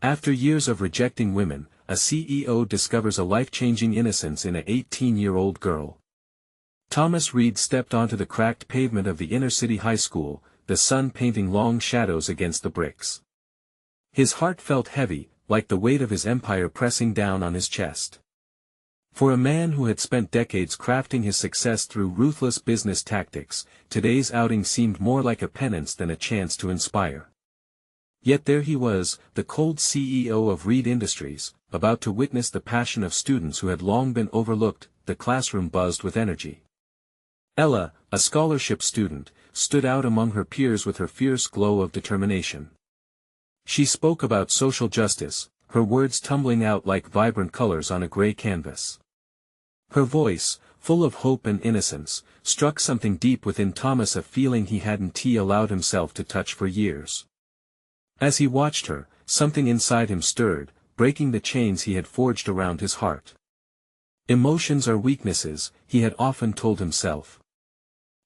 After years of rejecting women, a CEO discovers a life-changing innocence in an 18-year-old girl. Thomas Reed stepped onto the cracked pavement of the inner-city high school, the sun painting long shadows against the bricks. His heart felt heavy, like the weight of his empire pressing down on his chest. For a man who had spent decades crafting his success through ruthless business tactics, today's outing seemed more like a penance than a chance to inspire. Yet there he was, the cold CEO of Reed Industries, about to witness the passion of students who had long been overlooked. The classroom buzzed with energy. Ella, a scholarship student, stood out among her peers with her fierce glow of determination. She spoke about social justice, her words tumbling out like vibrant colors on a gray canvas. Her voice, full of hope and innocence, struck something deep within Thomas, a feeling he hadn't allowed himself to touch for years. As he watched her, something inside him stirred, breaking the chains he had forged around his heart. Emotions are weaknesses, he had often told himself.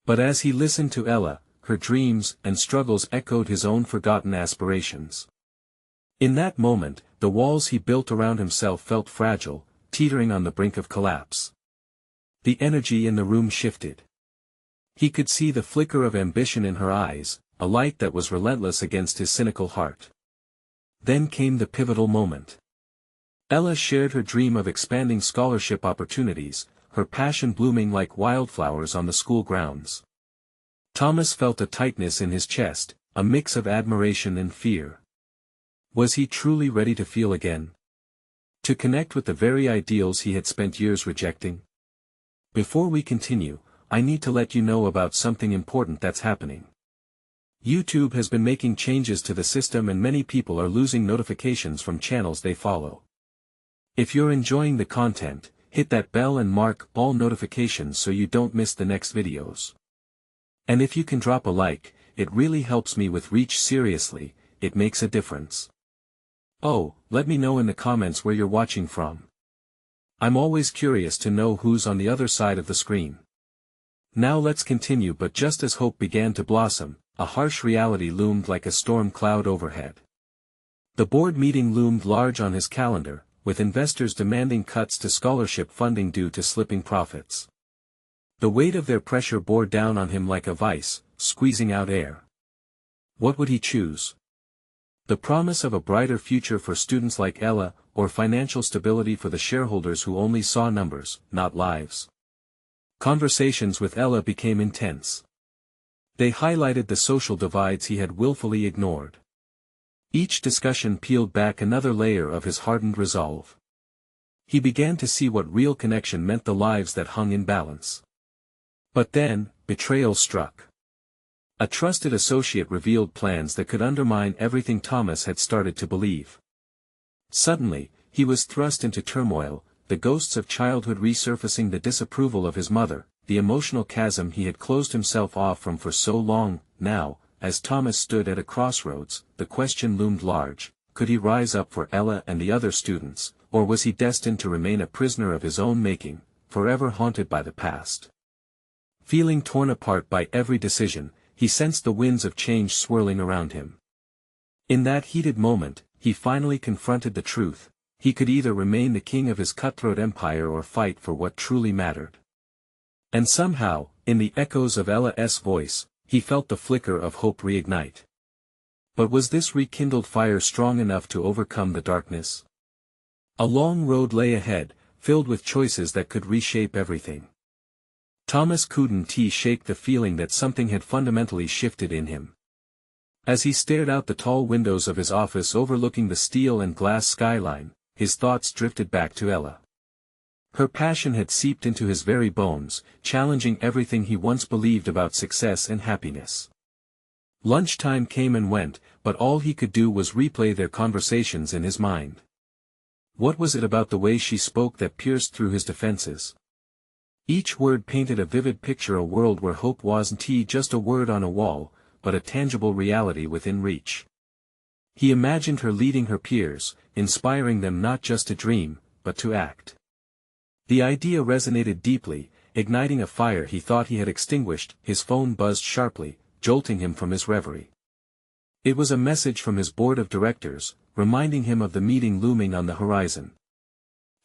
But as he listened to Ella, her dreams and struggles echoed his own forgotten aspirations. In that moment, the walls he built around himself felt fragile, teetering on the brink of collapse. The energy in the room shifted. He could see the flicker of ambition in her eyes, a light that was relentless against his cynical heart. Then came the pivotal moment. Ella shared her dream of expanding scholarship opportunities, her passion blooming like wildflowers on the school grounds. Thomas felt a tightness in his chest, a mix of admiration and fear. Was he truly ready to feel again? To connect with the very ideals he had spent years rejecting? Before we continue, I need to let you know about something important that's happening. YouTube has been making changes to the system and many people are losing notifications from channels they follow. If you're enjoying the content, hit that bell and mark all notifications so you don't miss the next videos. And if you can drop a like, it really helps me with reach. Seriously, it makes a difference. Oh, let me know in the comments where you're watching from. I'm always curious to know who's on the other side of the screen. Now let's continue. But just as hope began to blossom, a harsh reality loomed like a storm cloud overhead. The board meeting loomed large on his calendar, with investors demanding cuts to scholarship funding due to slipping profits. The weight of their pressure bore down on him like a vice, squeezing out air. What would he choose? The promise of a brighter future for students like Ella, or financial stability for the shareholders who only saw numbers, not lives? Conversations with Ella became intense. They highlighted the social divides he had willfully ignored. Each discussion peeled back another layer of his hardened resolve. He began to see what real connection meant, the lives that hung in balance. But then, betrayal struck. A trusted associate revealed plans that could undermine everything Thomas had started to believe. Suddenly, he was thrust into turmoil, the ghosts of childhood resurfacing, the disapproval of his mother, the emotional chasm he had closed himself off from for so long. Now, as Thomas stood at a crossroads, the question loomed large: could he rise up for Ella and the other students, or was he destined to remain a prisoner of his own making, forever haunted by the past? Feeling torn apart by every decision, he sensed the winds of change swirling around him. In that heated moment, he finally confronted the truth: he could either remain the king of his cutthroat empire or fight for what truly mattered. And somehow, in the echoes of Ella's voice, he felt the flicker of hope reignite. But was this rekindled fire strong enough to overcome the darkness? A long road lay ahead, filled with choices that could reshape everything. Thomas couldn't shake the feeling that something had fundamentally shifted in him. As he stared out the tall windows of his office overlooking the steel and glass skyline, his thoughts drifted back to Ella. Her passion had seeped into his very bones, challenging everything he once believed about success and happiness. Lunchtime came and went, but all he could do was replay their conversations in his mind. What was it about the way she spoke that pierced through his defenses? Each word painted a vivid picture, a world where hope wasn't just a word on a wall, but a tangible reality within reach. He imagined her leading her peers, inspiring them not just to dream, but to act. The idea resonated deeply, igniting a fire he thought he had extinguished. His phone buzzed sharply, jolting him from his reverie. It was a message from his board of directors, reminding him of the meeting looming on the horizon.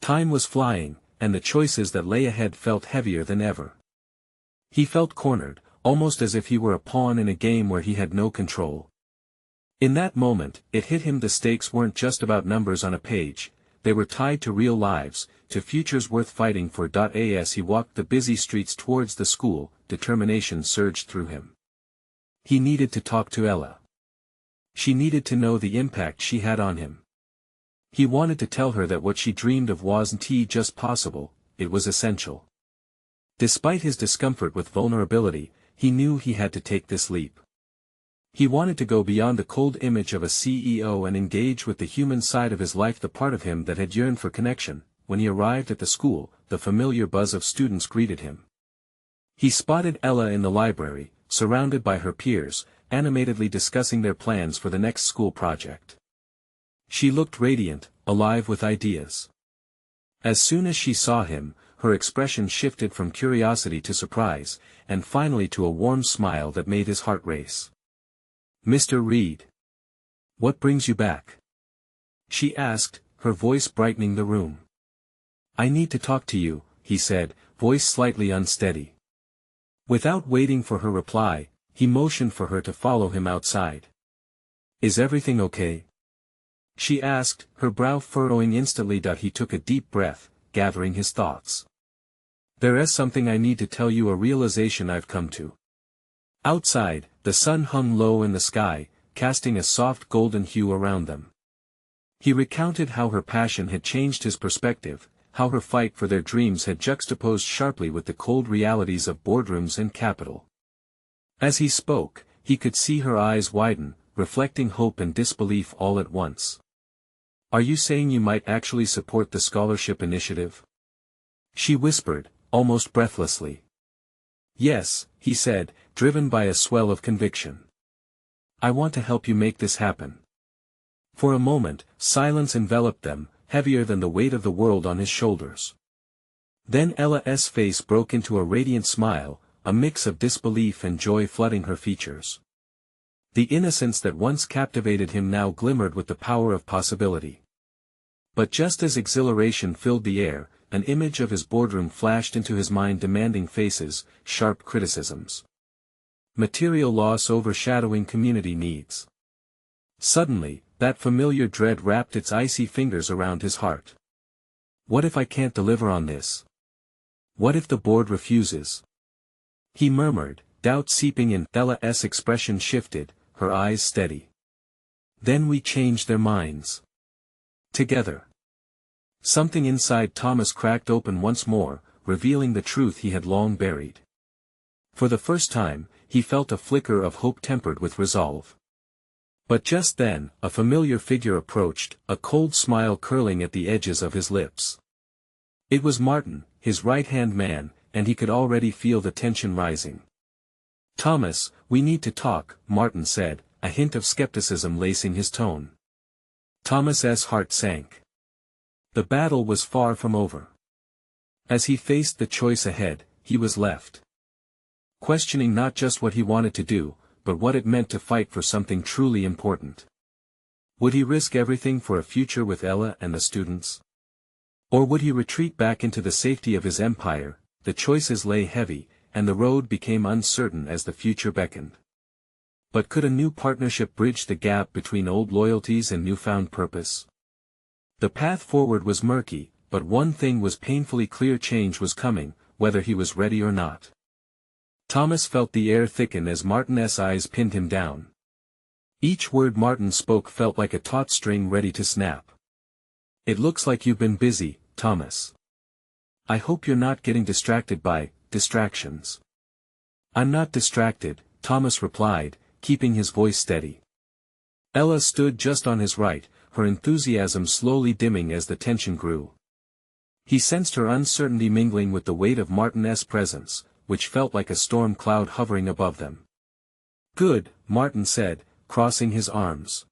Time was flying, and the choices that lay ahead felt heavier than ever. He felt cornered, almost as if he were a pawn in a game where he had no control. In that moment, it hit him the stakes weren't just about numbers on a page, they were tied to real lives, to futures worth fighting for. As he walked the busy streets towards the school, determination surged through him. He needed to talk to Ella. She needed to know the impact she had on him. He wanted to tell her that what she dreamed of wasn't just possible, it was essential. Despite his discomfort with vulnerability, he knew he had to take this leap. He wanted to go beyond the cold image of a CEO and engage with the human side of his life, the part of him that had yearned for connection. When he arrived at the school, the familiar buzz of students greeted him. He spotted Ella in the library, surrounded by her peers, animatedly discussing their plans for the next school project. She looked radiant, alive with ideas. As soon as she saw him, her expression shifted from curiosity to surprise, and finally to a warm smile that made his heart race. "Mr. Reed. What brings you back?" she asked, her voice brightening the room. "I need to talk to you," he said, voice slightly unsteady. Without waiting for her reply, he motioned for her to follow him outside. "Is everything okay?" she asked, her brow furrowing instantly. He took a deep breath, gathering his thoughts. "There is something I need to tell you, a realization I've come to." Outside, the sun hung low in the sky, casting a soft golden hue around them. He recounted how her passion had changed his perspective, how her fight for their dreams had juxtaposed sharply with the cold realities of boardrooms and capital. As he spoke, he could see her eyes widen, reflecting hope and disbelief all at once. "Are you saying you might actually support the scholarship initiative?" she whispered, almost breathlessly. "Yes," he said, driven by a swell of conviction. "I want to help you make this happen." For a moment, silence enveloped them, heavier than the weight of the world on his shoulders. Then Ella's face broke into a radiant smile, a mix of disbelief and joy flooding her features. The innocence that once captivated him now glimmered with the power of possibility. But just as exhilaration filled the air, an image of his boardroom flashed into his mind, demanding faces, sharp criticisms. Material loss overshadowing community needs. Suddenly, that familiar dread wrapped its icy fingers around his heart. "What if I can't deliver on this? What if the board refuses?" he murmured, doubt seeping in. Ella's expression shifted, her eyes steady. "Then we changed their minds. Together." Something inside Thomas cracked open once more, revealing the truth he had long buried. For the first time, he felt a flicker of hope tempered with resolve. But just then, a familiar figure approached, a cold smile curling at the edges of his lips. It was Martin, his right-hand man, and he could already feel the tension rising. "Thomas, we need to talk," Martin said, a hint of skepticism lacing his tone. Thomas's heart sank. The battle was far from over. As he faced the choice ahead, he was left questioning not just what he wanted to do, but what it meant to fight for something truly important. Would he risk everything for a future with Ella and the students? Or would he retreat back into the safety of his empire? The choices lay heavy, and the road became uncertain as the future beckoned. But could a new partnership bridge the gap between old loyalties and newfound purpose? The path forward was murky, but one thing was painfully clear: change was coming, whether he was ready or not. Thomas felt the air thicken as Martin's eyes pinned him down. Each word Martin spoke felt like a taut string ready to snap. "It looks like you've been busy, Thomas. I hope you're not getting distracted by distractions." "I'm not distracted," Thomas replied, keeping his voice steady. Ella stood just on his right, her enthusiasm slowly dimming as the tension grew. He sensed her uncertainty mingling with the weight of Martin's presence, which felt like a storm cloud hovering above them. "Good," Martin said, crossing his arms.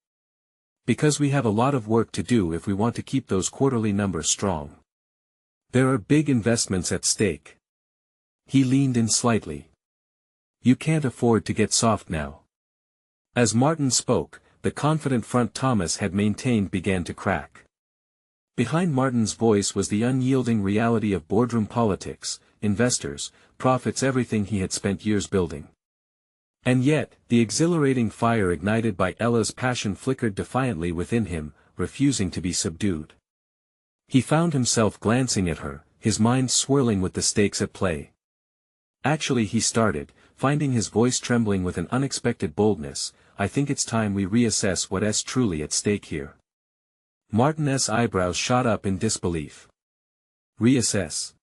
"Because we have a lot of work to do if we want to keep those quarterly numbers strong. There are big investments at stake." He leaned in slightly. "You can't afford to get soft now." As Martin spoke, the confident front Thomas had maintained began to crack. Behind Martin's voice was the unyielding reality of boardroom politics, investors, profits, everything he had spent years building. And yet, the exhilarating fire ignited by Ella's passion flickered defiantly within him, refusing to be subdued. He found himself glancing at her, his mind swirling with the stakes at play. Actually, he started, finding his voice trembling with an unexpected boldness, I think it's time we reassess what's truly at stake here. Martin's eyebrows shot up in disbelief. Reassess?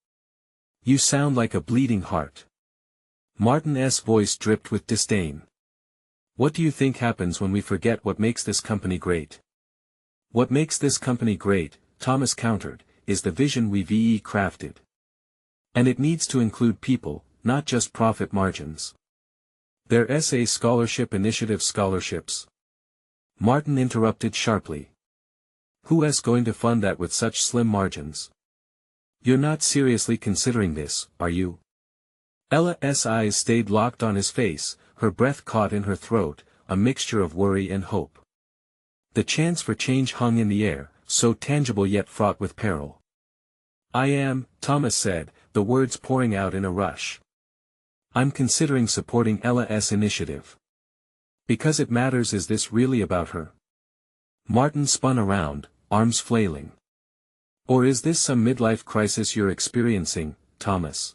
You sound like a bleeding heart. Martin's voice dripped with disdain. What do you think happens when we forget what makes this company great? What makes this company great, Thomas countered, is the vision we've crafted. And it needs to include people, not just profit margins. Their SA scholarship initiative scholarships. Martin interrupted sharply. Who's going to fund that with such slim margins? You're not seriously considering this, are you? Ella's eyes stayed locked on his face, her breath caught in her throat, a mixture of worry and hope. The chance for change hung in the air, so tangible yet fraught with peril. I am, Thomas said, the words pouring out in a rush. I'm considering supporting Ella's initiative. Because it matters. Is this really about her? Martin spun around, arms flailing. Or is this some midlife crisis you're experiencing, Thomas?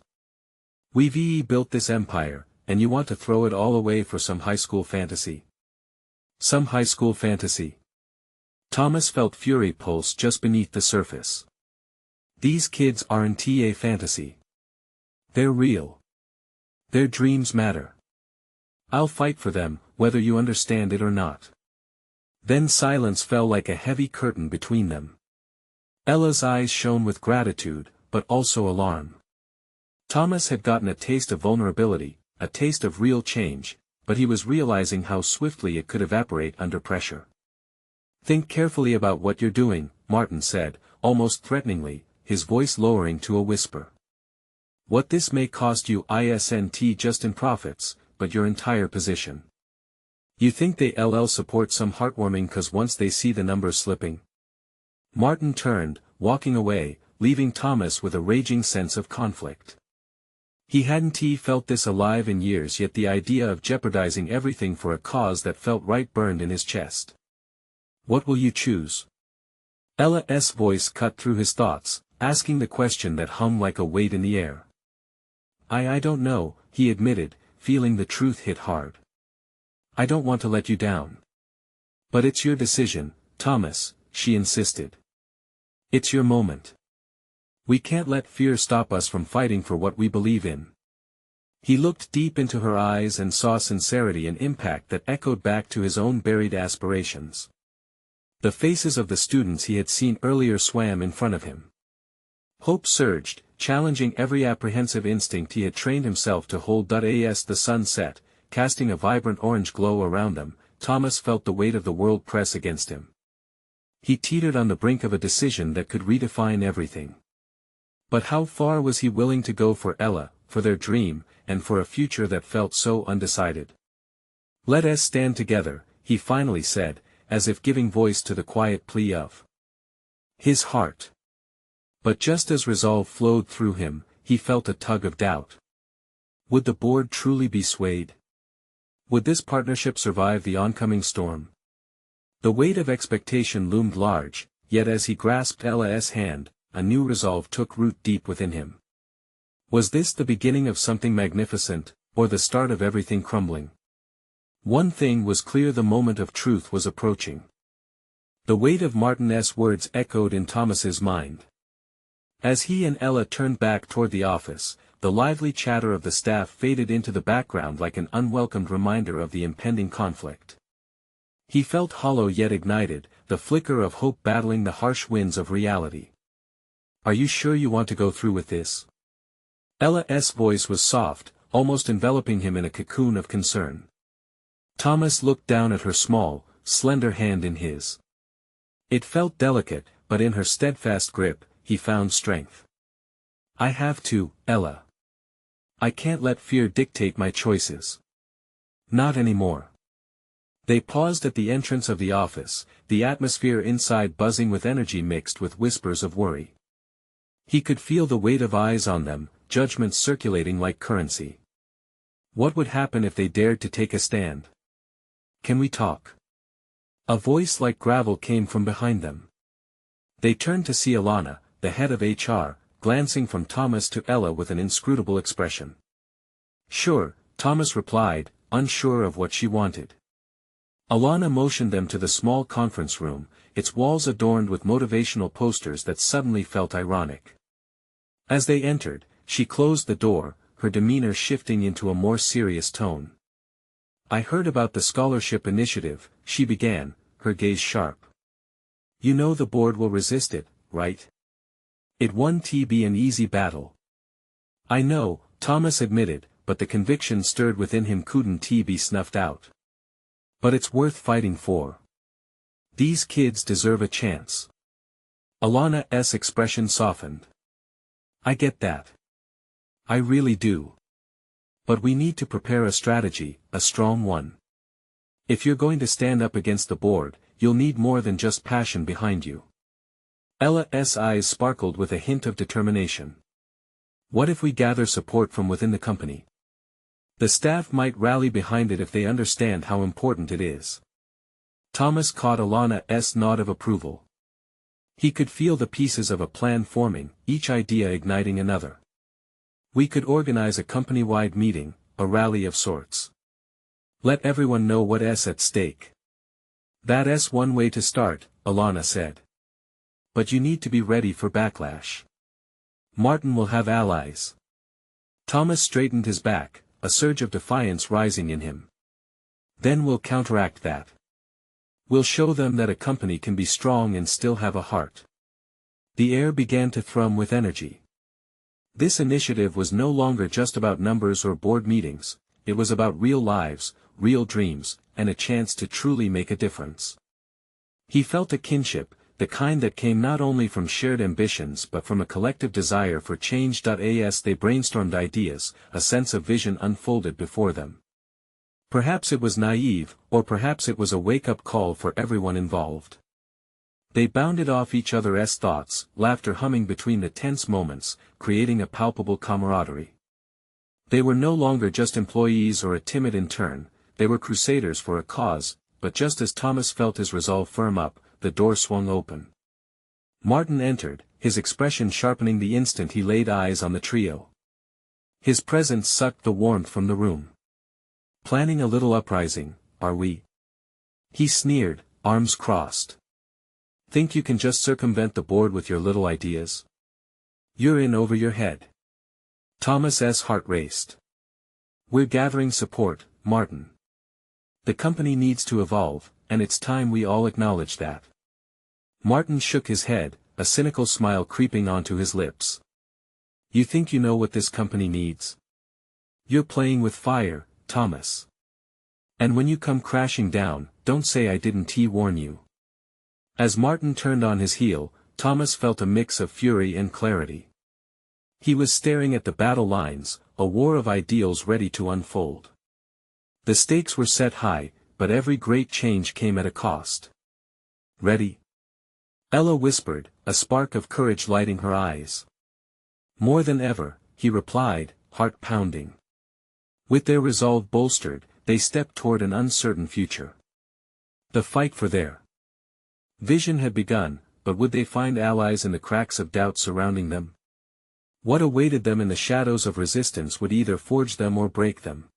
We've built this empire, and you want to throw it all away for some high school fantasy. Some high school fantasy. Thomas felt fury pulse just beneath the surface. These kids aren't a fantasy. They're real. Their dreams matter. I'll fight for them, whether you understand it or not. Then silence fell like a heavy curtain between them. Ella's eyes shone with gratitude, but also alarm. Thomas had gotten a taste of vulnerability, a taste of real change, but he was realizing how swiftly it could evaporate under pressure. Think carefully about what you're doing, Martin said, almost threateningly, his voice lowering to a whisper. What this may cost you isn't just in profits, but your entire position. You think they'll support some heartwarming cause once they see the numbers slipping? Martin turned, walking away, leaving Thomas with a raging sense of conflict. He hadn't felt this alive in years, yet the idea of jeopardizing everything for a cause that felt right burned in his chest. What will you choose? Ella's voice cut through his thoughts, asking the question that hung like a weight in the air. I don't know, he admitted, feeling the truth hit hard. I don't want to let you down. But it's your decision, Thomas, she insisted. It's your moment. We can't let fear stop us from fighting for what we believe in. He looked deep into her eyes and saw sincerity and impact that echoed back to his own buried aspirations. The faces of the students he had seen earlier swam in front of him. Hope surged, challenging every apprehensive instinct he had trained himself to hold. As the sun set, casting a vibrant orange glow around them, Thomas felt the weight of the world press against him. He teetered on the brink of a decision that could redefine everything. But how far was he willing to go for Ella, for their dream, and for a future that felt so undecided? Let us stand together, he finally said, as if giving voice to the quiet plea of his heart. But just as resolve flowed through him, he felt a tug of doubt. Would the board truly be swayed? Would this partnership survive the oncoming storm? The weight of expectation loomed large, yet as he grasped Ella's hand, a new resolve took root deep within him. Was this the beginning of something magnificent, or the start of everything crumbling? One thing was clear: the moment of truth was approaching. The weight of Martin's words echoed in Thomas's mind. As he and Ella turned back toward the office, the lively chatter of the staff faded into the background like an unwelcomed reminder of the impending conflict. He felt hollow yet ignited, the flicker of hope battling the harsh winds of reality. Are you sure you want to go through with this? Ella's voice was soft, almost enveloping him in a cocoon of concern. Thomas looked down at her small, slender hand in his. It felt delicate, but in her steadfast grip, he found strength. I have to, Ella. I can't let fear dictate my choices. Not anymore. They paused at the entrance of the office, the atmosphere inside buzzing with energy mixed with whispers of worry. He could feel the weight of eyes on them, judgments circulating like currency. What would happen if they dared to take a stand? Can we talk? A voice like gravel came from behind them. They turned to see Alana, the head of HR, glancing from Thomas to Ella with an inscrutable expression. Sure, Thomas replied, unsure of what she wanted. Alana motioned them to the small conference room, its walls adorned with motivational posters that suddenly felt ironic. As they entered, she closed the door, her demeanor shifting into a more serious tone. I heard about the scholarship initiative, she began, her gaze sharp. You know the board will resist it, right? It won't be an easy battle. I know, Thomas admitted, but the conviction stirred within him couldn't be snuffed out. But it's worth fighting for. These kids deserve a chance. Alana's expression softened. I get that. I really do. But we need to prepare a strategy, a strong one. If you're going to stand up against the board, you'll need more than just passion behind you. Ella's eyes sparkled with a hint of determination. What if we gather support from within the company? The staff might rally behind it if they understand how important it is. Thomas caught Alana's nod of approval. He could feel the pieces of a plan forming, each idea igniting another. We could organize a company-wide meeting, a rally of sorts. Let everyone know what's at stake. That's one way to start, Alana said. But you need to be ready for backlash. Martin will have allies. Thomas straightened his back, a surge of defiance rising in him. Then we'll counteract that. We'll show them that a company can be strong and still have a heart. The air began to thrum with energy. This initiative was no longer just about numbers or board meetings, it was about real lives, real dreams, and a chance to truly make a difference. He felt a kinship, the kind that came not only from shared ambitions but from a collective desire for change. As they brainstormed ideas, a sense of vision unfolded before them. Perhaps it was naive, or perhaps it was a wake-up call for everyone involved. They bounded off each other's thoughts, laughter humming between the tense moments, creating a palpable camaraderie. They were no longer just employees or a timid intern, they were crusaders for a cause, but just as Thomas felt his resolve firm up, the door swung open. Martin entered, his expression sharpening the instant he laid eyes on the trio. His presence sucked the warmth from the room. Planning a little uprising, are we? He sneered, arms crossed. Think you can just circumvent the board with your little ideas? You're in over your head. Thomas's heart raced. We're gathering support, Martin. The company needs to evolve, and it's time we all acknowledge that. Martin shook his head, a cynical smile creeping onto his lips. You think you know what this company needs? You're playing with fire, Thomas. And when you come crashing down, don't say I didn't warn you. As Martin turned on his heel, Thomas felt a mix of fury and clarity. He was staring at the battle lines, a war of ideals ready to unfold. The stakes were set high, but every great change came at a cost. Ready? Ella whispered, a spark of courage lighting her eyes. More than ever, he replied, heart pounding. With their resolve bolstered, they stepped toward an uncertain future. The fight for their vision had begun, but would they find allies in the cracks of doubt surrounding them? What awaited them in the shadows of resistance would either forge them or break them.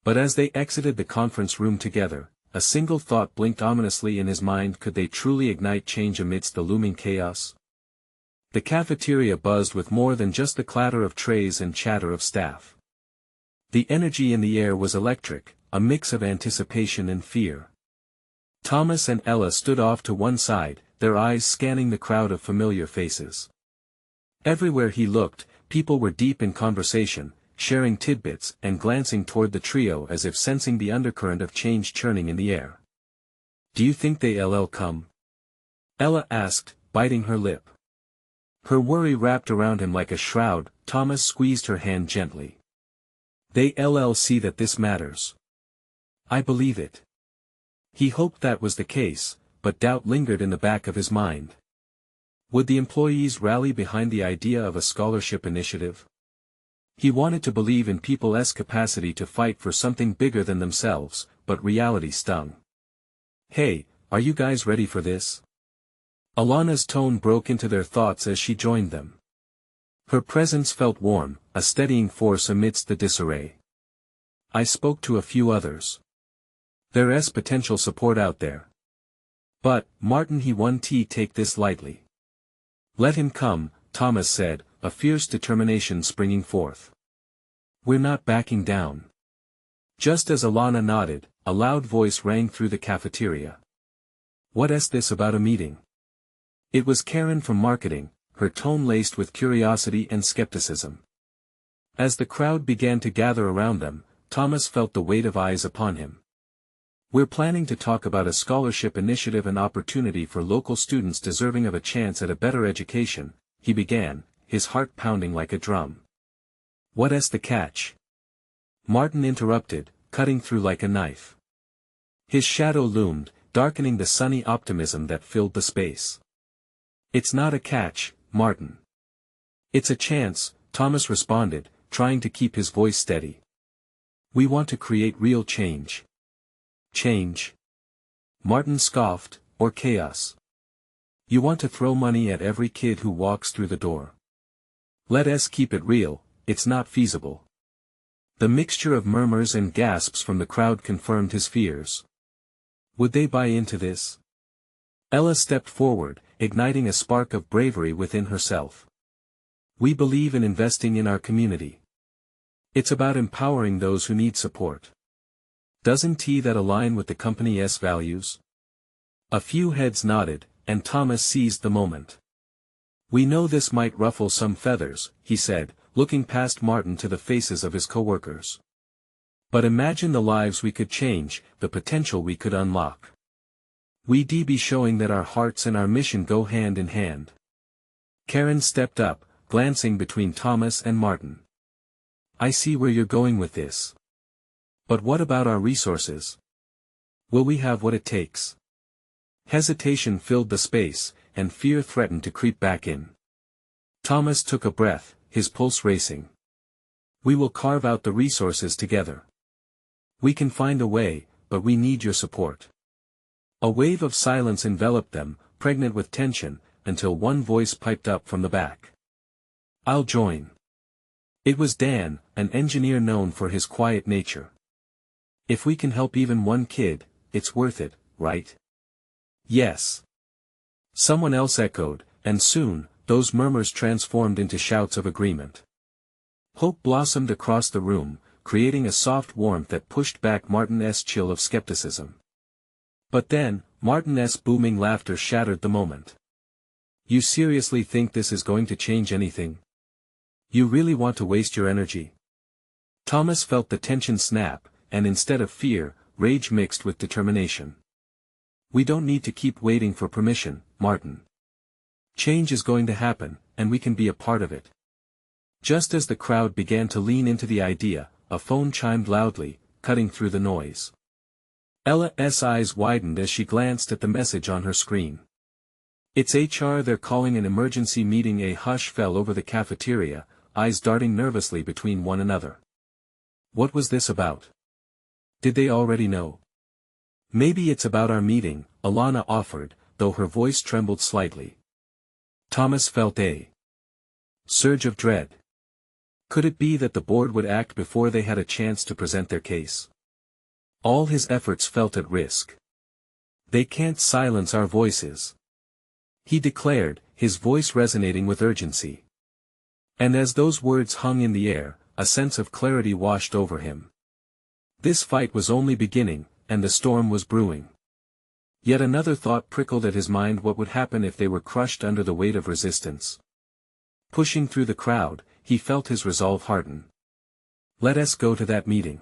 But as they exited the conference room together, a single thought blinked ominously in his mind: could they truly ignite change amidst the looming chaos? The cafeteria buzzed with more than just the clatter of trays and chatter of staff. The energy in the air was electric, a mix of anticipation and fear. Thomas and Ella stood off to one side, their eyes scanning the crowd of familiar faces. Everywhere he looked, people were deep in conversation, sharing tidbits and glancing toward the trio as if sensing the undercurrent of change churning in the air. Do you think they'll come? Ella asked, biting her lip. Her worry wrapped around him like a shroud. Thomas squeezed her hand gently. They'll see that this matters. I believe it. He hoped that was the case, but doubt lingered in the back of his mind. Would the employees rally behind the idea of a scholarship initiative? He wanted to believe in people's capacity to fight for something bigger than themselves, but reality stung. "Hey, are you guys ready for this?" Alana's tone broke into their thoughts as she joined them. Her presence felt warm, a steadying force amidst the disarray. "I spoke to a few others. There's potential support out there. But, Martin, he won't take this lightly." "Let him come," Thomas said, a fierce determination springing forth. "We're not backing down." Just as Alana nodded, a loud voice rang through the cafeteria. "What's this about a meeting?" It was Karen from marketing, her tone laced with curiosity and skepticism. As the crowd began to gather around them, Thomas felt the weight of eyes upon him. "We're planning to talk about a scholarship initiative and opportunity for local students deserving of a chance at a better education," he began, his heart pounding like a drum. "What's the catch?" Martin interrupted, cutting through like a knife. His shadow loomed, darkening the sunny optimism that filled the space. "It's not a catch, Martin. It's a chance," Thomas responded, trying to keep his voice steady. "We want to create real change." "Change?" Martin scoffed, "or chaos? You want to throw money at every kid who walks through the door? Let's keep it real, it's not feasible." The mixture of murmurs and gasps from the crowd confirmed his fears. Would they buy into this? Ella stepped forward, igniting a spark of bravery within herself. "We believe in investing in our community. It's about empowering those who need support. Doesn't that align with the company's values?" A few heads nodded, and Thomas seized the moment. "We know this might ruffle some feathers," he said, looking past Martin to the faces of his coworkers. "But imagine the lives we could change, the potential we could unlock. We'd be showing that our hearts and our mission go hand in hand." Karen stepped up, glancing between Thomas and Martin. "I see where you're going with this. But what about our resources? Will we have what it takes?" Hesitation filled the space, and fear threatened to creep back in. Thomas took a breath, his pulse racing. "We will carve out the resources together. We can find a way, but we need your support." A wave of silence enveloped them, pregnant with tension, until one voice piped up from the back. "I'll join." It was Dan, an engineer known for his quiet nature. "If we can help even one kid, it's worth it, right?" "Yes." Someone else echoed, and soon, those murmurs transformed into shouts of agreement. Hope blossomed across the room, creating a soft warmth that pushed back Martin's chill of skepticism. But then, Martin's booming laughter shattered the moment. "You seriously think this is going to change anything? You really want to waste your energy?" Thomas felt the tension snap, and instead of fear, rage mixed with determination. "We don't need to keep waiting for permission, Martin. Change is going to happen, and we can be a part of it." Just as the crowd began to lean into the idea, a phone chimed loudly, cutting through the noise. Ella's eyes widened as she glanced at the message on her screen. "It's HR, they're calling an emergency meeting." A hush fell over the cafeteria, eyes darting nervously between one another. What was this about? Did they already know? "Maybe it's about our meeting," Alana offered, though her voice trembled slightly. Thomas felt a surge of dread. Could it be that the board would act before they had a chance to present their case? All his efforts felt at risk. "They can't silence our voices," he declared, his voice resonating with urgency. And as those words hung in the air, a sense of clarity washed over him. This fight was only beginning, and the storm was brewing. Yet another thought prickled at his mind: what would happen if they were crushed under the weight of resistance? Pushing through the crowd, he felt his resolve harden. "Let us go to that meeting."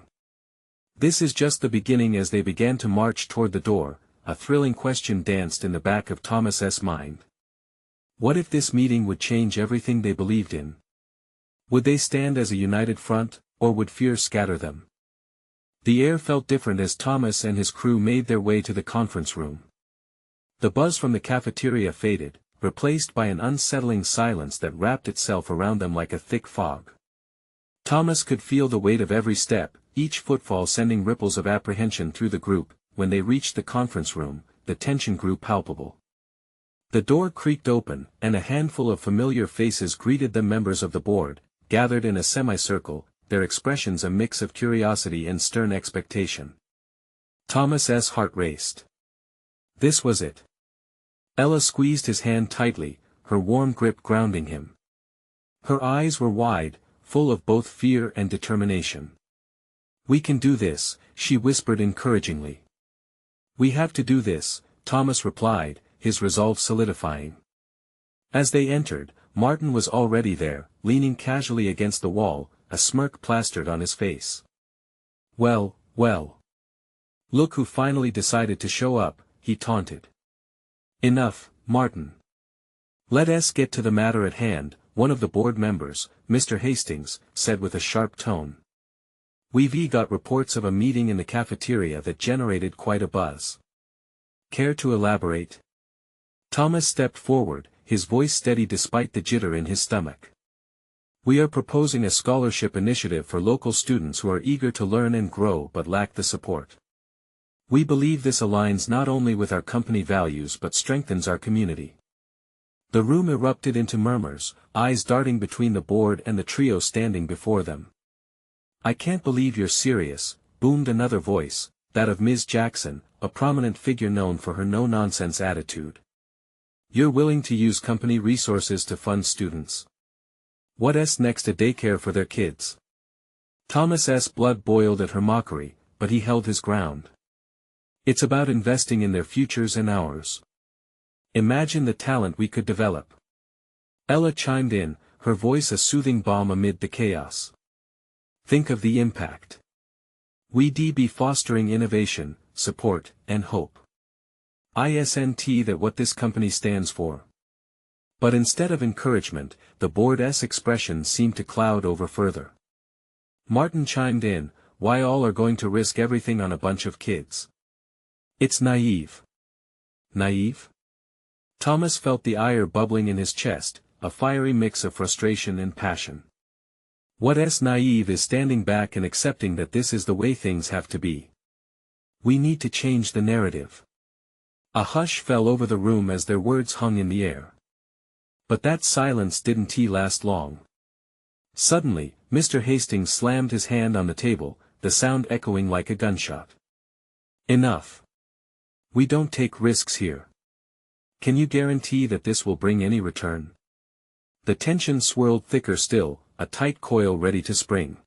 This is just the beginning. As they began to march toward the door, a thrilling question danced in the back of Thomas's mind. What if this meeting would change everything they believed in? Would they stand as a united front, or would fear scatter them? The air felt different as Thomas and his crew made their way to the conference room. The buzz from the cafeteria faded, replaced by an unsettling silence that wrapped itself around them like a thick fog. Thomas could feel the weight of every step, each footfall sending ripples of apprehension through the group. When they reached the conference room, the tension grew palpable. The door creaked open, and a handful of familiar faces greeted the members of the board, gathered in a semicircle, their expressions a mix of curiosity and stern expectation. Thomas's heart raced. This was it. Ella squeezed his hand tightly, her warm grip grounding him. Her eyes were wide, full of both fear and determination. "We can do this," she whispered encouragingly. "We have to do this," Thomas replied, his resolve solidifying. As they entered, Martin was already there, leaning casually against the wall, a smirk plastered on his face. "Well, well. Look who finally decided to show up," he taunted. "Enough, Martin. Let's get to the matter at hand," one of the board members, Mr. Hastings, said with a sharp tone. "We've got reports of a meeting in the cafeteria that generated quite a buzz. Care to elaborate?" Thomas stepped forward, his voice steady despite the jitter in his stomach. "We are proposing a scholarship initiative for local students who are eager to learn and grow but lack the support. We believe this aligns not only with our company values but strengthens our community." The room erupted into murmurs, eyes darting between the board and the trio standing before them. "I can't believe you're serious," boomed another voice, that of Ms. Jackson, a prominent figure known for her no-nonsense attitude. "You're willing to use company resources to fund students? What's next to daycare for their kids?" Thomas's blood boiled at her mockery, but he held his ground. "It's about investing in their futures and ours. Imagine the talent we could develop." Ella chimed in, her voice a soothing balm amid the chaos. "Think of the impact. We'd be fostering innovation, support, and hope. Isn't that what this company stands for?" But instead of encouragement, the board's expression seemed to cloud over further. Martin chimed in, "Why all are going to risk everything on a bunch of kids? It's naive." "Naive?" Thomas felt the ire bubbling in his chest, a fiery mix of frustration and passion. What's naive is standing back and accepting that this is the way things have to be. We need to change the narrative. A hush fell over the room as their words hung in the air. But that silence didn't last long. Suddenly, Mr. Hastings slammed his hand on the table, the sound echoing like a gunshot. "Enough. We don't take risks here. Can you guarantee that this will bring any return?" The tension swirled thicker still, a tight coil ready to spring.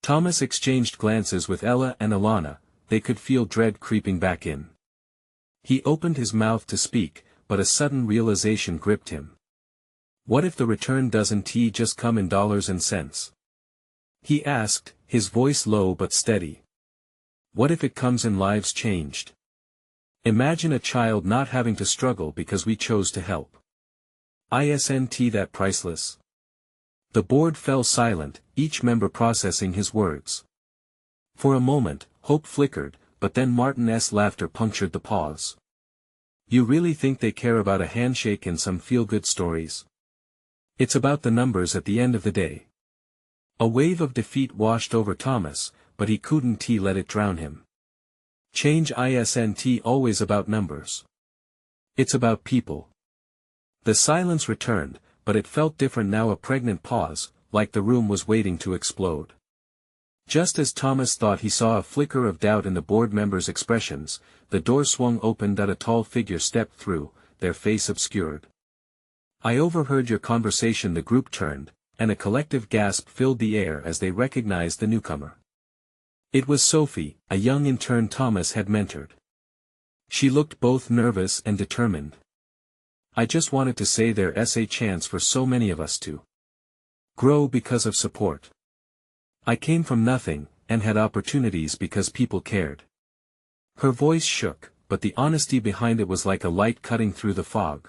Thomas exchanged glances with Ella and Alana, they could feel dread creeping back in. He opened his mouth to speak, but a sudden realization gripped him. What if the return doesn't just come in dollars and cents? He asked, his voice low but steady. What if it comes in lives changed? Imagine a child not having to struggle because we chose to help. Isn't that priceless? The board fell silent, each member processing his words. For a moment, hope flickered, but then Martin's laughter punctured the pause. You really think they care about a handshake and some feel-good stories? It's about the numbers at the end of the day. A wave of defeat washed over Thomas, but he couldn't let it drown him. Change isn't always about numbers. It's about people. The silence returned, but it felt different now, a pregnant pause, like the room was waiting to explode. Just as Thomas thought he saw a flicker of doubt in the board members' expressions, the door swung open and a tall figure stepped through, their face obscured. I overheard your conversation. The group turned, and a collective gasp filled the air as they recognized the newcomer. It was Sophie, a young intern Thomas had mentored. She looked both nervous and determined. I just wanted to say there's a chance for so many of us to grow because of support. I came from nothing, and had opportunities because people cared. Her voice shook, but the honesty behind it was like a light cutting through the fog.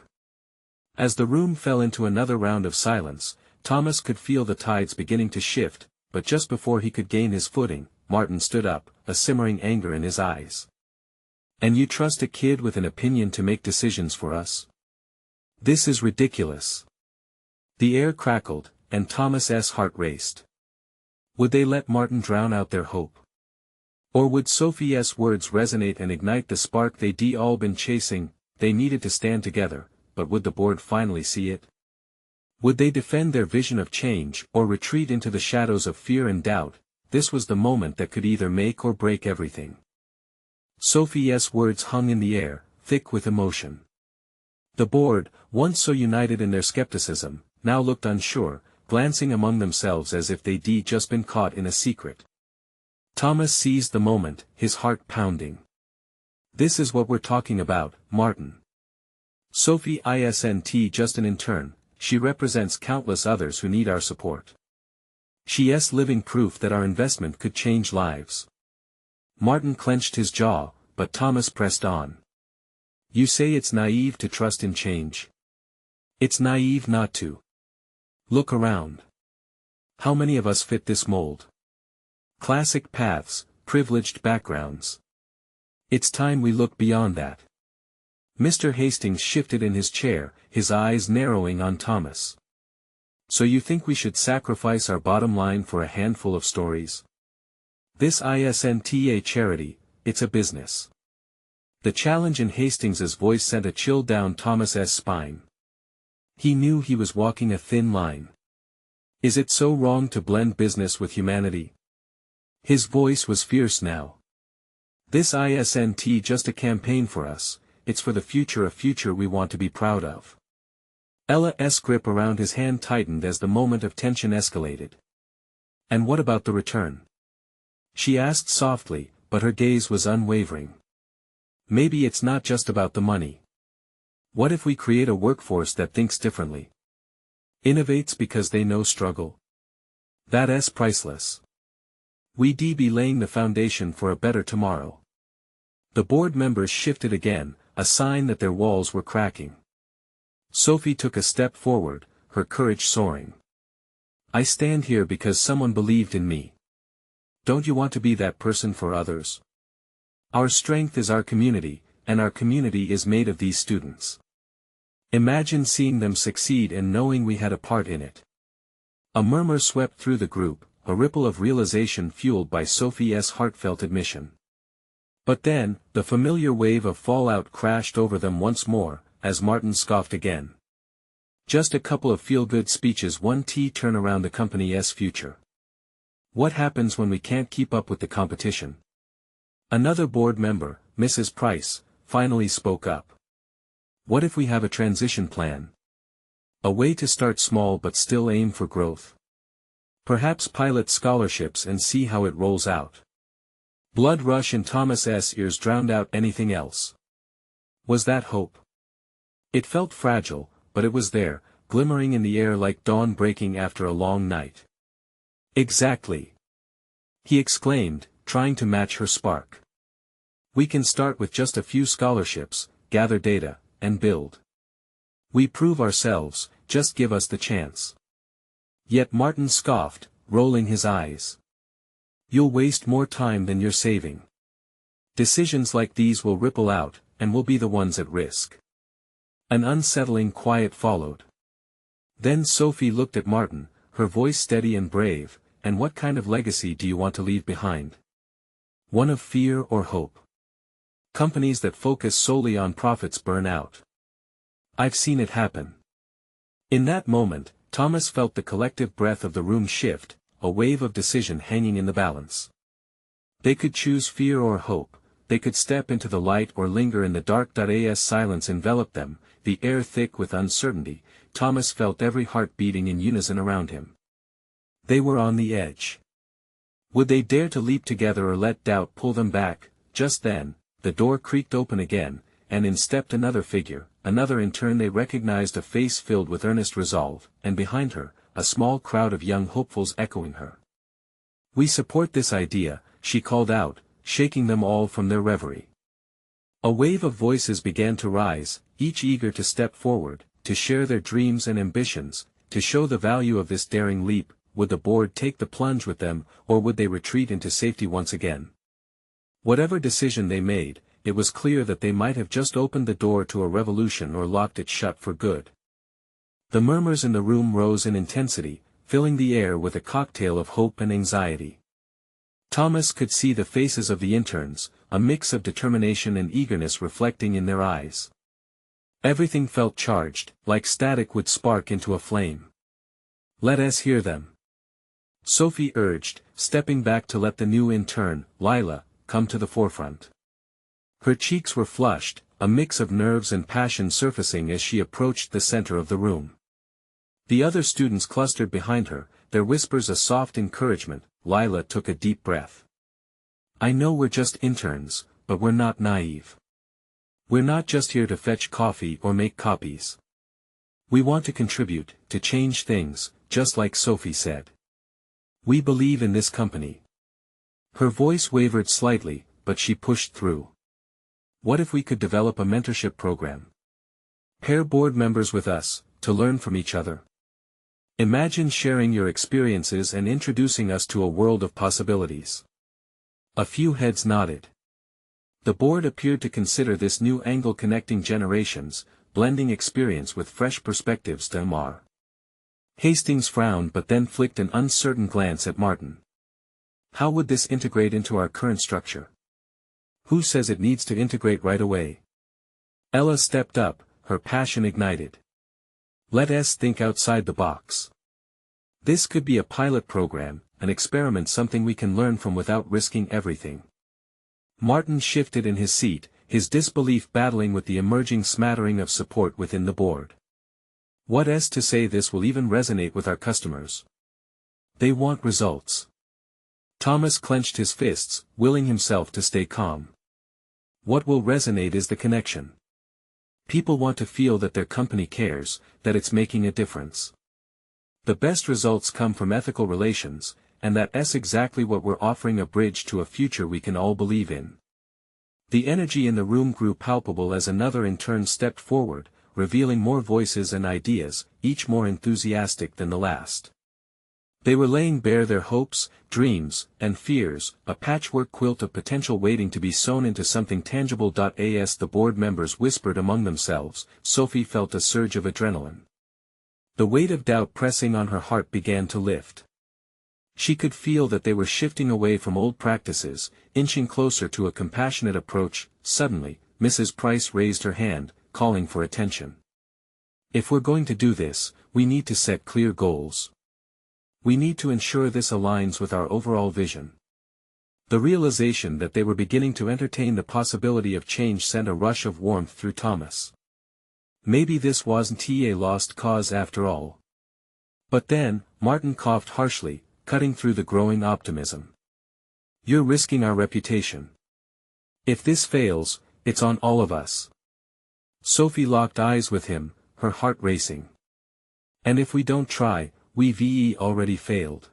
As the room fell into another round of silence, Thomas could feel the tides beginning to shift, but just before he could gain his footing, Martin stood up, a simmering anger in his eyes. And you trust a kid with an opinion to make decisions for us? This is ridiculous. The air crackled, and Thomas's heart raced. Would they let Martin drown out their hope? Or would Sophie's words resonate and ignite the spark they'd all been chasing? They needed to stand together, but would the board finally see it? Would they defend their vision of change, or retreat into the shadows of fear and doubt? This was the moment that could either make or break everything. Sophie's words hung in the air, thick with emotion. The board, once so united in their skepticism, now looked unsure, glancing among themselves as if they'd just been caught in a secret. Thomas seized the moment, his heart pounding. This is what we're talking about, Martin. Sophie isn't just an intern, she represents countless others who need our support. She's living proof that our investment could change lives. Martin clenched his jaw, but Thomas pressed on. You say it's naive to trust in change. It's naive not to. Look around. How many of us fit this mold? Classic paths, privileged backgrounds. It's time we look beyond that. Mr. Hastings shifted in his chair, his eyes narrowing on Thomas. So you think we should sacrifice our bottom line for a handful of stories? This isn't a charity, it's a business. The challenge in Hastings's voice sent a chill down Thomas's spine. He knew he was walking a thin line. Is it so wrong to blend business with humanity? His voice was fierce now. This isn't just a campaign for us, it's for the future, a future we want to be proud of. Ella's grip around his hand tightened as the moment of tension escalated. And what about the return? She asked softly, but her gaze was unwavering. Maybe it's not just about the money. What if we create a workforce that thinks differently? Innovates because they know struggle? That's priceless. We'd be laying the foundation for a better tomorrow. The board members shifted again, a sign that their walls were cracking. Sophie took a step forward, her courage soaring. I stand here because someone believed in me. Don't you want to be that person for others? Our strength is our community, and our community is made of these students. Imagine seeing them succeed and knowing we had a part in it. A murmur swept through the group, a ripple of realization fueled by Sophie's heartfelt admission. But then, the familiar wave of fallout crashed over them once more, as Martin scoffed again. Just a couple of feel-good speeches won't turn around the company's future. What happens when we can't keep up with the competition? Another board member, Mrs. Price, finally spoke up. What if we have a transition plan? A way to start small but still aim for growth. Perhaps pilot scholarships and see how it rolls out. Blood rush in Thomas's ears drowned out anything else. Was that hope? It felt fragile, but it was there, glimmering in the air like dawn breaking after a long night. Exactly. He exclaimed, trying to match her spark. We can start with just a few scholarships, gather data, and build. We prove ourselves, just give us the chance. Yet Martin scoffed, rolling his eyes. You'll waste more time than you're saving. Decisions like these will ripple out, and we'll be the ones at risk. An unsettling quiet followed. Then Sophie looked at Martin, her voice steady and brave. And what kind of legacy do you want to leave behind? One of fear or hope? Companies that focus solely on profits burn out. I've seen it happen. In that moment, Thomas felt the collective breath of the room shift, a wave of decision hanging in the balance. They could choose fear or hope, they could step into the light or linger in the dark. As silence enveloped them, the air thick with uncertainty, Thomas felt every heart beating in unison around him. They were on the edge. Would they dare to leap together or let doubt pull them back? Just then, the door creaked open again, and in stepped another figure, another intern. They recognized a face filled with earnest resolve, and behind her, a small crowd of young hopefuls echoing her. We support this idea, she called out, shaking them all from their reverie. A wave of voices began to rise, each eager to step forward, to share their dreams and ambitions, to show the value of this daring leap. would the board take the plunge with them, or would they retreat into safety once again? Whatever decision they made, it was clear that they might have just opened the door to a revolution or locked it shut for good. The murmurs in the room rose in intensity, filling the air with a cocktail of hope and anxiety. Thomas could see the faces of the interns, a mix of determination and eagerness reflecting in their eyes. Everything felt charged, like static would spark into a flame. "Let us hear them," Sophie urged, stepping back to let the new intern, Lila, come to the forefront. Her cheeks were flushed, a mix of nerves and passion surfacing as she approached the center of the room. The other students clustered behind her, their whispers a soft encouragement. Lila took a deep breath. "I know we're just interns, but we're not naive. We're not just here to fetch coffee or make copies. We want to contribute, to change things, just like Sophie said. We believe in this company." Her voice wavered slightly, but she pushed through. "What if we could develop a mentorship program? Pair board members with us, to learn from each other. Imagine sharing your experiences and introducing us to a world of possibilities." A few heads nodded. The board appeared to consider this new angle, connecting generations, blending experience with fresh perspectives. Damar Hastings frowned but then flicked an uncertain glance at Martin. "How would this integrate into our current structure?" "Who says it needs to integrate right away?" Ella stepped up, her passion ignited. "Let us think outside the box. This could be a pilot program, an experiment, something we can learn from without risking everything." Martin shifted in his seat, his disbelief battling with the emerging smattering of support within the board. "What is to say this will even resonate with our customers? They want results." Thomas clenched his fists, willing himself to stay calm. "What will resonate is the connection. People want to feel that their company cares, that it's making a difference. The best results come from ethical relations, and that's exactly what we're offering, a bridge to a future we can all believe in." The energy in the room grew palpable as another intern stepped forward, revealing more voices and ideas, each more enthusiastic than the last. They were laying bare their hopes, dreams, and fears, a patchwork quilt of potential waiting to be sewn into something tangible. As the board members whispered among themselves, Sophie felt a surge of adrenaline. The weight of doubt pressing on her heart began to lift. She could feel that they were shifting away from old practices, inching closer to a compassionate approach. Suddenly, Mrs. Price raised her hand, calling for attention. "If we're going to do this, we need to set clear goals. We need to ensure this aligns with our overall vision." The realization that they were beginning to entertain the possibility of change sent a rush of warmth through Thomas. Maybe this wasn't a lost cause after all. But then, Martin coughed harshly, cutting through the growing optimism. "You're risking our reputation. If this fails, it's on all of us." Sophie locked eyes with him, her heart racing. "And if we don't try, we've already failed."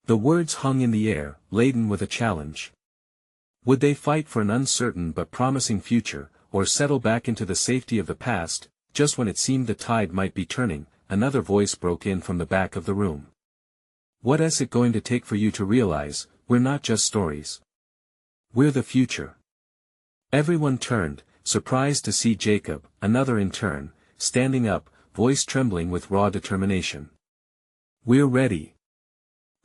The words hung in the air, laden with a challenge. Would they fight for an uncertain but promising future, or settle back into the safety of the past? Just when it seemed the tide might be turning, another voice broke in from the back of the room. "What is it going to take for you to realize, we're not just stories? We're the future?" Everyone turned, surprised to see Jacob, another intern, standing up, voice trembling with raw determination. "We're ready.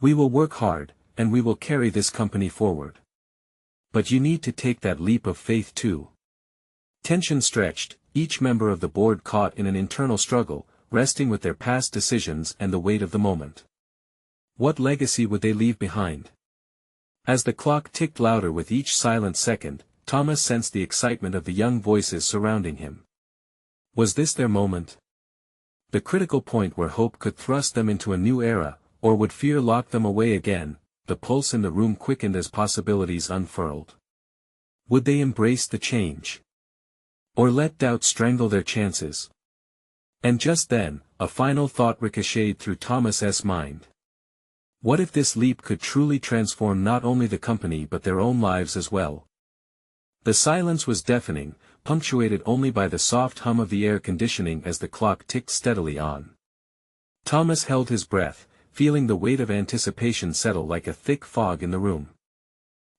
We will work hard, and we will carry this company forward. But you need to take that leap of faith too." Tension stretched, each member of the board caught in an internal struggle, wrestling with their past decisions and the weight of the moment. What legacy would they leave behind? As the clock ticked louder with each silent second, Thomas sensed the excitement of the young voices surrounding him. Was this their moment? The critical point where hope could thrust them into a new era, or would fear lock them away again? The pulse in the room quickened as possibilities unfurled. Would they embrace the change? Or let doubt strangle their chances? And just then, a final thought ricocheted through Thomas's mind. What if this leap could truly transform not only the company but their own lives as well? The silence was deafening, punctuated only by the soft hum of the air conditioning as the clock ticked steadily on. Thomas held his breath, feeling the weight of anticipation settle like a thick fog in the room.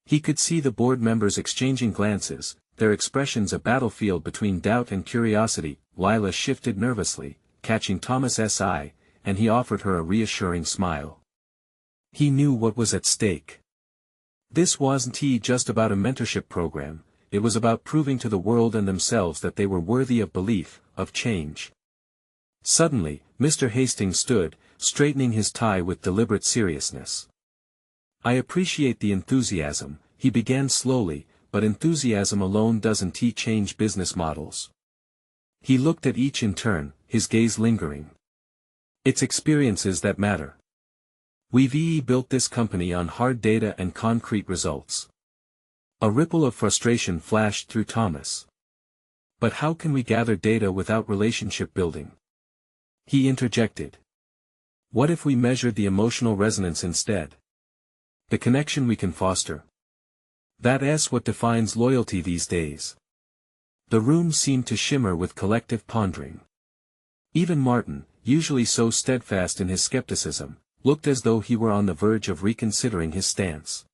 He could see the board members exchanging glances, their expressions a battlefield between doubt and curiosity. Lila shifted nervously, catching Thomas's eye, and he offered her a reassuring smile. He knew what was at stake. This wasn't just about a mentorship program, it was about proving to the world and themselves that they were worthy of belief, of change. Suddenly, Mr. Hastings stood, straightening his tie with deliberate seriousness. "I appreciate the enthusiasm," he began slowly, "but enthusiasm alone doesn't change business models." He looked at each in turn, his gaze lingering. "It's experiences that matter. We've built this company on hard data and concrete results." A ripple of frustration flashed through Thomas. "But how can we gather data without relationship building?" He interjected. "What if we measured the emotional resonance instead? The connection we can foster? That's what defines loyalty these days." The room seemed to shimmer with collective pondering. Even Martin, usually so steadfast in his skepticism, looked as though he were on the verge of reconsidering his stance.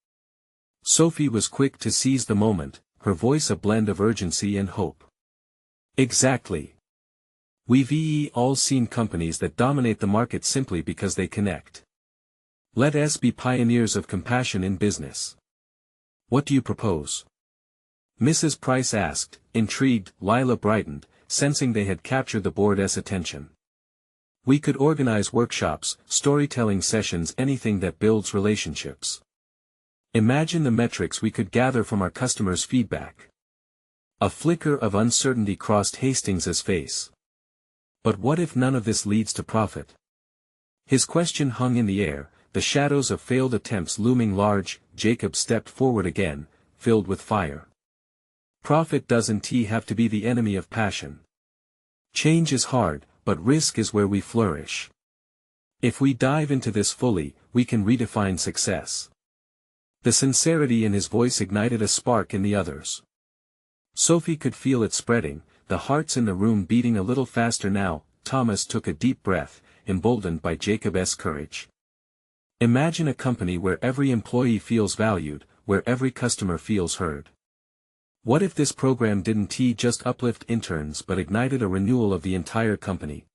Sophie was quick to seize the moment, her voice a blend of urgency and hope. "Exactly. We've all seen companies that dominate the market simply because they connect. Let us be pioneers of compassion in business. What do you propose?" Mrs. Price asked, intrigued. Lila brightened, sensing they had captured the board's attention. "We could organize workshops, storytelling sessions, anything that builds relationships. Imagine the metrics we could gather from our customers' feedback." A flicker of uncertainty crossed Hastings's face. "But what if none of this leads to profit?" His question hung in the air, the shadows of failed attempts looming large. Jacob stepped forward again, filled with fire. "Profit doesn't have to be the enemy of passion. Change is hard, but risk is where we flourish. If we dive into this fully, we can redefine success." The sincerity in his voice ignited a spark in the others. Sophie could feel it spreading, the hearts in the room beating a little faster now. Thomas took a deep breath, emboldened by Jacob's courage. "Imagine a company where every employee feels valued, where every customer feels heard. What if this program didn't just uplift interns but ignited a renewal of the entire company?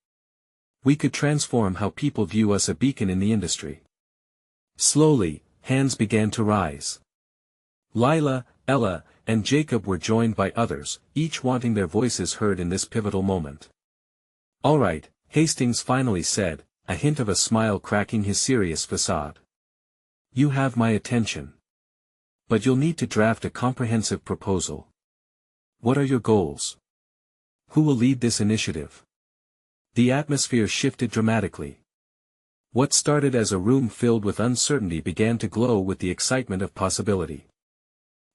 We could transform how people view us, a beacon in the industry." Slowly, hands began to rise. Lila, Ella, and Jacob were joined by others, each wanting their voices heard in this pivotal moment. "All right," Hastings finally said, a hint of a smile cracking his serious facade. "You have my attention. But you'll need to draft a comprehensive proposal. What are your goals? Who will lead this initiative?" The atmosphere shifted dramatically. What started as a room filled with uncertainty began to glow with the excitement of possibility.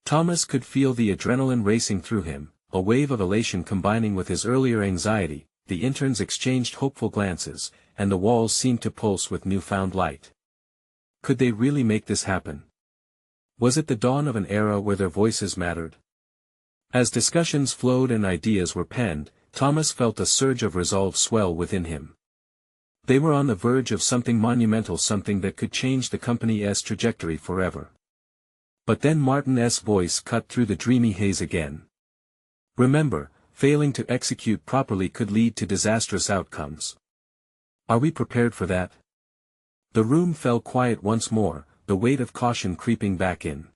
Thomas could feel the adrenaline racing through him, a wave of elation combining with his earlier anxiety. The interns exchanged hopeful glances, and the walls seemed to pulse with newfound light. Could they really make this happen? Was it the dawn of an era where their voices mattered? As discussions flowed and ideas were penned, Thomas felt a surge of resolve swell within him. They were on the verge of something monumental, something that could change the company's trajectory forever. But then Martin's voice cut through the dreamy haze again. "Remember, failing to execute properly could lead to disastrous outcomes. Are we prepared for that?" The room fell quiet once more, the weight of caution creeping back in.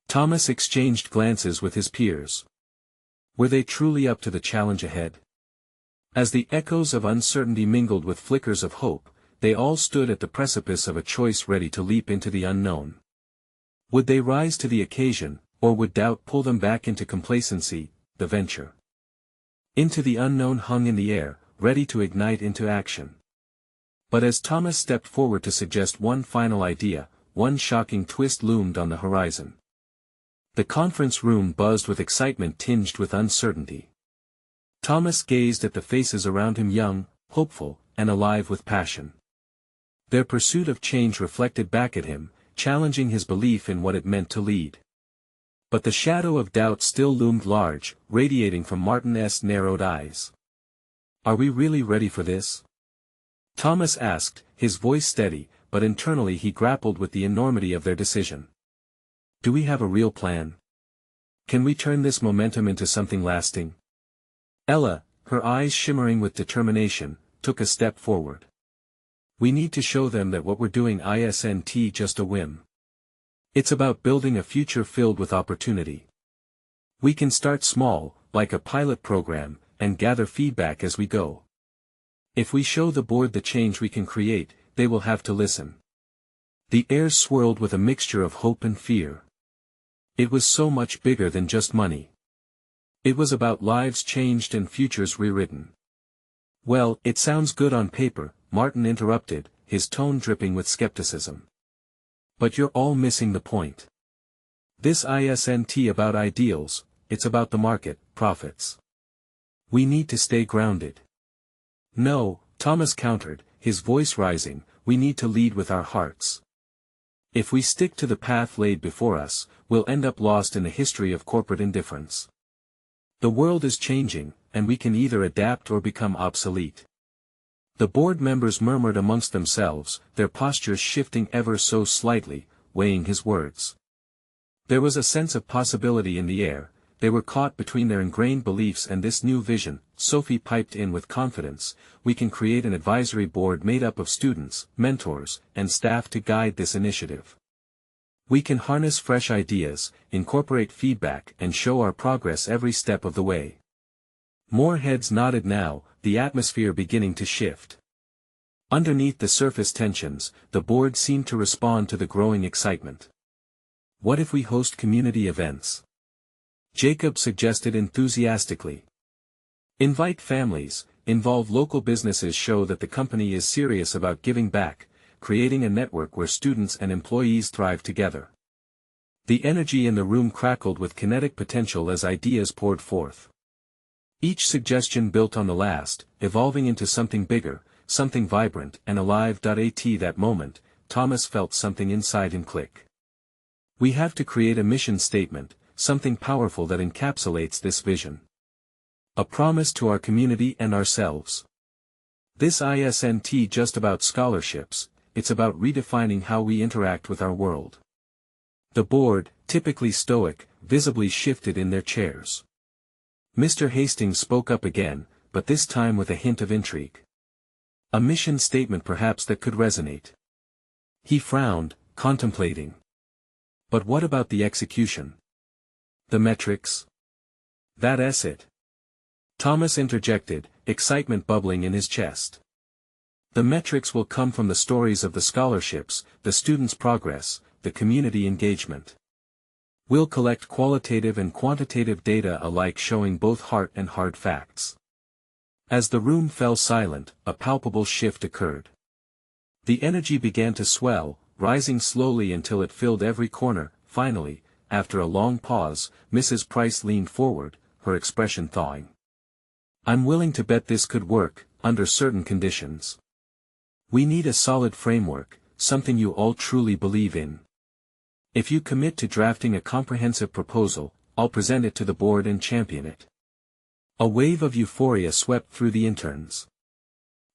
Thomas exchanged glances with his peers. Were they truly up to the challenge ahead? As the echoes of uncertainty mingled with flickers of hope, they all stood at the precipice of a choice, ready to leap into the unknown. Would they rise to the occasion, or would doubt pull them back into complacency? The venture into the unknown hung in the air, ready to ignite into action. But as Thomas stepped forward to suggest one final idea, one shocking twist loomed on the horizon. The conference room buzzed with excitement tinged with uncertainty. Thomas gazed at the faces around him, young, hopeful, and alive with passion. Their pursuit of change reflected back at him, challenging his belief in what it meant to lead. But the shadow of doubt still loomed large, radiating from Martin's narrowed eyes. "Are we really ready for this? Thomas asked, his voice steady, but internally he grappled with the enormity of their decision. Do we have a real plan? Can we turn this momentum into something lasting? Ella, her eyes shimmering with determination, took a step forward. We need to show them that what we're doing isn't just a whim. It's about building a future filled with opportunity. We can start small, like a pilot program, and gather feedback as we go. If we show the board the change we can create, they will have to listen. The air swirled with a mixture of hope and fear. It was so much bigger than just money. It was about lives changed and futures rewritten. Well, it sounds good on paper, Martin interrupted, his tone dripping with skepticism. But you're all missing the point. This isn't about ideals, it's about the market, profits. We need to stay grounded. No, Thomas countered, his voice rising, we need to lead with our hearts. If we stick to the path laid before us, we'll end up lost in the history of corporate indifference. The world is changing, and we can either adapt or become obsolete. The board members murmured amongst themselves, their postures shifting ever so slightly, weighing his words. There was a sense of possibility in the air. They were caught between their ingrained beliefs and this new vision. Sophie piped in with confidence, we can create an advisory board made up of students, mentors, and staff to guide this initiative. We can harness fresh ideas, incorporate feedback and show our progress every step of the way. More heads nodded now, the atmosphere beginning to shift. Underneath the surface tensions, the board seemed to respond to the growing excitement. What if we host community events? Jacob suggested enthusiastically. Invite families, involve local businesses, show that the company is serious about giving back, creating a network where students and employees thrive together. The energy in the room crackled with kinetic potential as ideas poured forth. Each suggestion built on the last, evolving into something bigger, something vibrant and alive. At that moment, Thomas felt something inside him click. We have to create a mission statement, something powerful that encapsulates this vision. A promise to our community and ourselves. This isn't just about scholarships, it's about redefining how we interact with our world. The board, typically stoic, visibly shifted in their chairs. Mr. Hastings spoke up again, but this time with a hint of intrigue. A mission statement perhaps that could resonate. He frowned, contemplating. But what about the execution? The metrics? That's it. Thomas interjected, excitement bubbling in his chest. The metrics will come from the stories of the scholarships, the students' progress, the community engagement. We'll collect qualitative and quantitative data alike, showing both heart and hard facts. As the room fell silent, a palpable shift occurred. The energy began to swell, rising slowly until it filled every corner. Finally, after a long pause, Mrs. Price leaned forward, her expression thawing. I'm willing to bet this could work, under certain conditions. We need a solid framework, something you all truly believe in. If you commit to drafting a comprehensive proposal, I'll present it to the board and champion it. A wave of euphoria swept through the interns.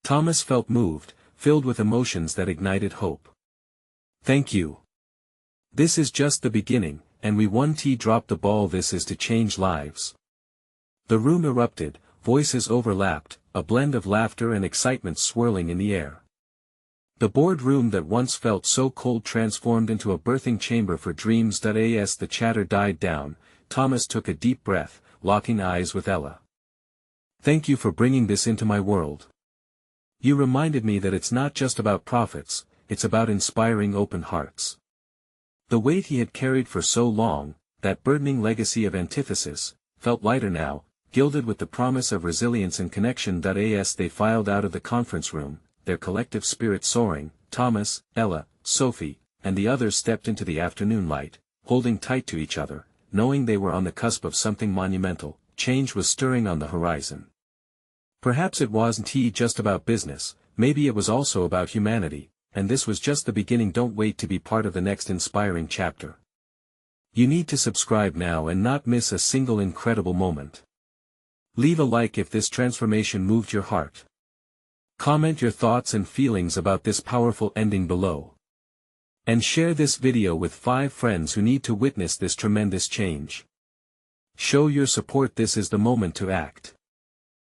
Thomas felt moved, filled with emotions that ignited hope. Thank you. This is just the beginning, and we won't drop the ball. This is to change lives. The room erupted, voices overlapped, a blend of laughter and excitement swirling in the air. The boardroom that once felt so cold transformed into a birthing chamber for dreams. As the chatter died down, Thomas took a deep breath, locking eyes with Ella. Thank you for bringing this into my world. You reminded me that it's not just about profits, it's about inspiring open hearts. The weight he had carried for so long, that burdening legacy of antithesis, felt lighter now, gilded with the promise of resilience and connection. As they filed out of the conference room, their collective spirit soaring, Thomas, Ella, Sophie, and the others stepped into the afternoon light, holding tight to each other, knowing they were on the cusp of something monumental. Change was stirring on the horizon. Perhaps it wasn't just about business, maybe it was also about humanity, and this was just the beginning. Don't wait to be part of the next inspiring chapter. You need to subscribe now and not miss a single incredible moment. Leave a like if this transformation moved your heart. Comment your thoughts and feelings about this powerful ending below. And share this video with 5 friends who need to witness this tremendous change. Show your support. This is the moment to act.